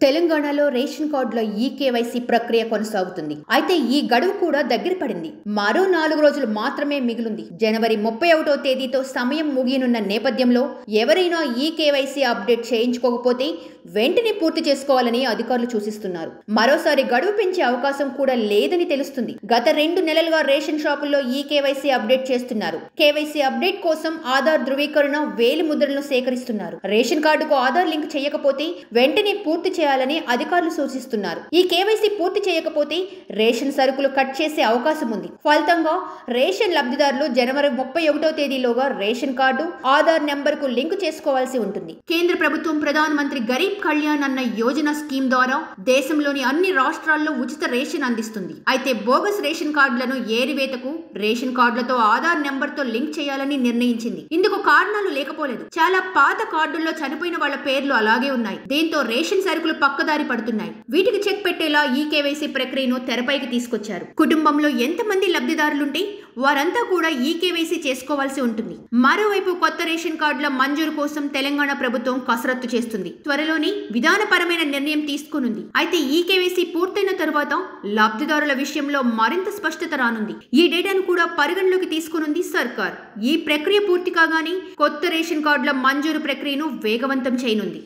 తెలంగాణలో రేషన్ కార్డుల ఈకేవైసీ ప్రక్రియ కొనసాగుతుంది. అయితే ఈ గడువు కూడా దగ్గర పడింది. మరో 4 రోజులు మాత్రమే మిగిలింది. జనవరి 31వ తేదీతో సమయం ముగియనున్న నేపథ్యంలో ఎవరైనా ఈకేవైసీ అప్డేట్ చేయించుకోకపోతే వెంటనే పూర్తి చేసుకోవాలని అధికారులు సూచిస్తున్నారు. మరోసారి గడువు పెంచే అవకాశం కూడా లేదని తెలుస్తుంది. గత 2 నెలలుగా రేషన్ షాపుల్లో ఈకేవైసీ అప్డేట్ చేస్తున్నారు. కేవైసీ అప్డేట్ కోసం ఆధార్ ధృవీకరణ, వేలి ముద్రలను సేకరిస్తున్నారు. రేషన్ కార్డుకు ఆధార్ లింక్ చేయకపోతే వెంటనే పూర్తి చేయాలని అధికారులు సూచిస్తున్నారు. ఈ కేవైసీ పూర్తి చేయకపోతే రేషన్ సరుకులు కట్ చేసే అవకాశం ఉంది. ఫలితంగా రేషన్ లబ్ధిదారులు జనవరి 31వ తేదీలోగా రేషన్ కార్డు, ఆధార్ నెంబర్ కు లింక్ చేసుకోవాల్సి ఉంటుంది. కేంద్ర ప్రభుత్వం ప్రధానమంత్రి గరీబ్ కళ్యాణ్ అన్న యోజన స్కీమ్ ద్వారా దేశంలోని అన్ని రాష్ట్రాల్లో ఉచిత రేషన్ అందిస్తుంది. అయితే బోగస్ రేషన్ కార్డులను ఏరివేతకు రేషన్ కార్డులతో ఆధార్ నెంబర్ తో లింక్ చేయాలని నిర్ణయించింది. ఇందుకు కారణాలు లేకపోలేదు. చాలా పాత కార్డుల్లో చనిపోయిన వాళ్ళ పేర్లు అలాగే ఉన్నాయి. దీంతో రేషన్ సరుకులు పక్కదారి పడుతున్నాయి. వీటికి చెక్ పెట్టేలా ఈ కేవైసీ ప్రక్రియను తెరపైకి తీసుకొచ్చారు. కుటుంబంలో ఎంతమంది లబ్ధిదారులుంటే వారంతా కూడా ఈ కేవైసీ చేసుకోవాల్సి ఉంటుంది. మరోవైపు కొత్త రేషన్ కార్డుల మంజూరు కోసం తెలంగాణ ప్రభుత్వం కసరత్తు చేస్తుంది. త్వరలోని విధానపరమైన నిర్ణయం తీసుకునుంది. అయితే ఈ కేవైసీ పూర్తయిన తరువాత లబ్ధిదారుల విషయంలో మరింత స్పష్టత రానుంది. ఈ డేటాను కూడా పరిగణలోకి తీసుకునుంది సర్కార్. ఈ ప్రక్రియ పూర్తి కాగానే కొత్త రేషన్ కార్డుల మంజూరు ప్రక్రియను వేగవంతం చేయనుంది.